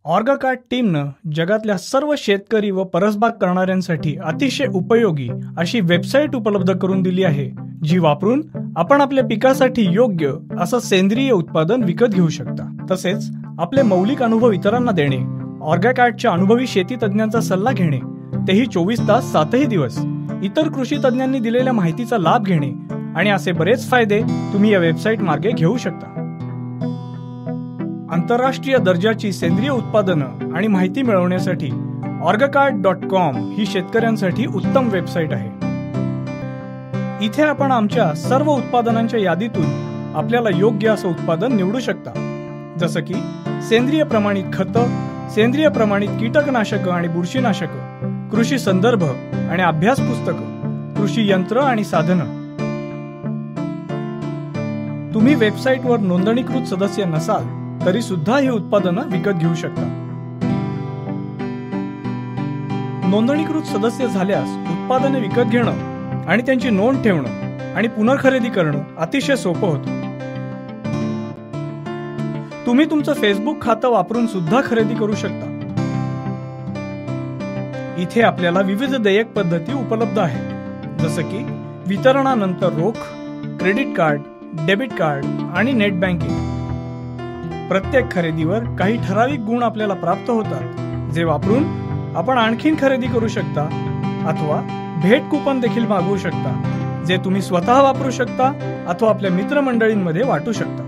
ऑर्गाकार्ड टीमनं जगातल्या सर्व शेतकरी व परसबाग करणाऱ्यांसाठी अतिशय उपयोगी अशी वेबसाईट उपलब्ध करून दिली आहे, जी वापरून आपण आपल्या पिकासाठी योग्य असं सेंद्रिय उत्पादन विकत घेऊ शकता. तसेच आपले मौलिक अनुभव इतरांना देणे, ऑर्गाकार्डच्या अनुभवी शेती तज्ञांचा सल्ला घेणे, तेही 24 तास 7ही दिवस, इतर कृषी तज्ञांनी दिलेल्या माहितीचा लाभ घेणे आणि असे बरेच फायदे तुम्ही या वेबसाईट मार्गे घेऊ शकता. आंतरराष्ट्रीय दर्जाची सेंद्रिय उत्पादनं आणि माहिती मिळवण्यासाठी orgacard.com ही शेतकऱ्यांसाठी उत्तम वेबसाईट आहे. इथे आपण आमच्या सर्व उत्पादनांच्या यादीतून आपल्याला योग्य असं उत्पादन निवडू शकता, जसं की सेंद्रिय प्रमाणित खतं, सेंद्रिय प्रमाणित कीटकनाशकं आणि बुरशीनाशकं, कृषी संदर्भ आणि अभ्यास पुस्तकं, कृषी यंत्र आणि साधनं. तुम्ही वेबसाईटवर नोंदणीकृत सदस्य नसाल तरी सुद्धा ही उत्पादनं विकत घेऊ शकता. नोंदणीकृत सदस्य झाल्यास उत्पादने विकत घेणं आणि त्यांची नोंद ठेवणं आणि पुनर्खरेदी करणं अतिशय सोपं होतं. तुम्ही तुमचं फेसबुक खातं वापरून सुद्धा खरेदी करू शकता. इथे आपल्याला विविध देयक पद्धती उपलब्ध आहेत, जसं की वितरणानंतर रोख, क्रेडिट कार्ड, डेबिट कार्ड आणि नेट बँकिंग. प्रत्येक खरेदीवर काही ठराविक गुण आपल्याला प्राप्त होतात, जे वापरून आपण आणखीन खरेदी करू शकता अथवा भेट कुपन देखील मागवू शकता, जे तुम्ही स्वतः वापरू शकता अथवा आपल्या मित्रमंडळींमध्ये वाटू शकता.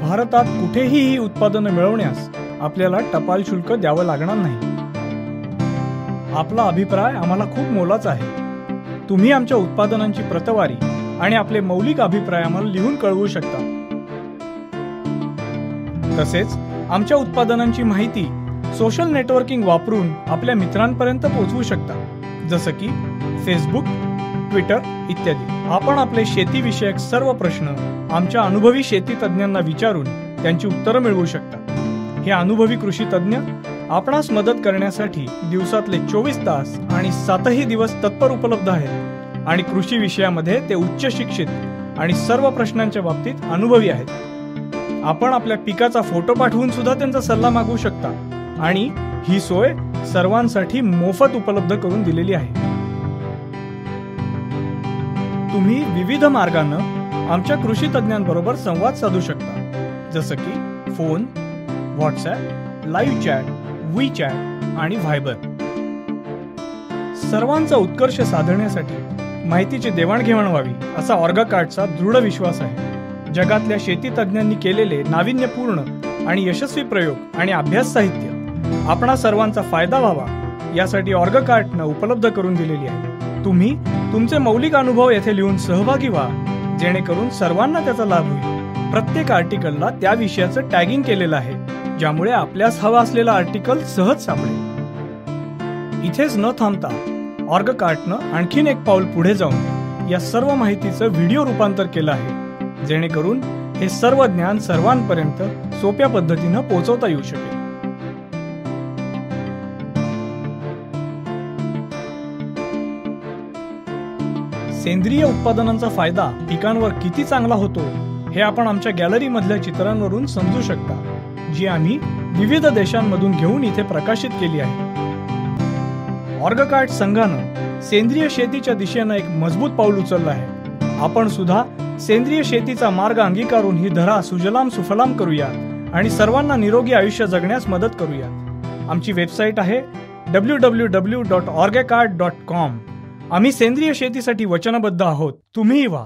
भारतात कुठेही ही उत्पादनं मिळवण्यास आपल्याला टपाल शुल्क द्यावं लागणार नाही. आपला अभिप्राय आम्हाला खूप मोलाचा आहे. तुम्ही आमच्या उत्पादनांची प्रतवारी आणि आपले मौलिक अभिप्राय आम्हाला लिहून कळवू शकता. तसेच आमच्या उत्पादनांची माहिती सोशल नेटवर्किंग वापरून आपल्या मित्रांपर्यंत पोहोचवू शकता, जसं की फेसबुक, ट्विटर इत्यादी. आपण आपले शेतीविषयक सर्व प्रश्न आमच्या अनुभवी शेती तज्ञांना विचारून त्यांची उत्तरं मिळवू शकता. हे अनुभवी कृषी तज्ञ आपणास मदत करण्यासाठी दिवसातले 24 तास आणि 7ही दिवस तत्पर उपलब्ध आहेत आणि कृषी विषयामध्ये ते उच्च शिक्षित आणि सर्व प्रश्नांच्या बाबतीत अनुभवी आहेत. आपण आपल्या पिकाचा फोटो पाठवून सुद्धा त्यांचा सल्ला मागवू शकता आणि ही सोय सर्वांसाठी मोफत उपलब्ध करून दिलेली आहे. तुम्ही विविध मार्गांना आमच्या कृषी तज्ञांबरोबर संवाद साधू शकता, जसं की phone, WhatsApp, live chat, WeChat आणि व्हायबर. सर्वांचा उत्कर्ष साधण्यासाठी माहितीची देवाणघेवाण व्हावी असा ऑर्गाकार्डचा दृढ विश्वास आहे. जगातल्या शेती तज्ञांनी केलेले नाविन्यपूर्ण आणि यशस्वी प्रयोग आणि अभ्यास साहित्य आपणा सर्वांचा फायदा व्हावा यासाठी ऑर्गाकार्डनं उपलब्ध करून दिलेली आहे. तुम्ही तुमचे मौलिक अनुभव येथे लिहून सहभागी व्हा, जेणेकरून सर्वांना त्याचा लाभ होईल. प्रत्येक आर्टिकलला त्या विषयाचं टॅगिंग केलेलं आहे, ज्यामुळे आपल्यास हवा असलेला आर्टिकल सहज सापडेल. इथेच न थांबता ऑर्गाकार्डनं आणखीन एक पाऊल पुढे जाऊन या सर्व माहितीचं व्हिडिओ रूपांतर केलं आहे, जेणेकरून हे सर्व ज्ञान सर्वांपर्यंत सोप्या पद्धतीनं पोहोचवता येऊ शकेल. सेंद्रिय उत्पादनांचा फायदा पिकांवर किती चांगला होतो हे आपण आमच्या गॅलरीमधल्या चित्रांवरून समजू शकता, जी आम्ही विविध देशांमधून घेऊन इथे प्रकाशित केली आहे. ऑर्गाकार्ड संघानं सेंद्रिय शेतीच्या दिशेनं एक मजबूत पाऊल उचललं आहे. आपण सुद्धा सेंद्रिय शेतीचा मार्ग अंगीकारून ही धरा सुजलाम सुफलाम करूया आणि सर्वांना निरोगी आयुष्य जगण्यास मदत करूया. आमची वेबसाईट आहे www.orgacard.com. आम्ही सेंद्रिय शेतीसाठी वचनबद्ध आहोत. तुम्हीही व्हा.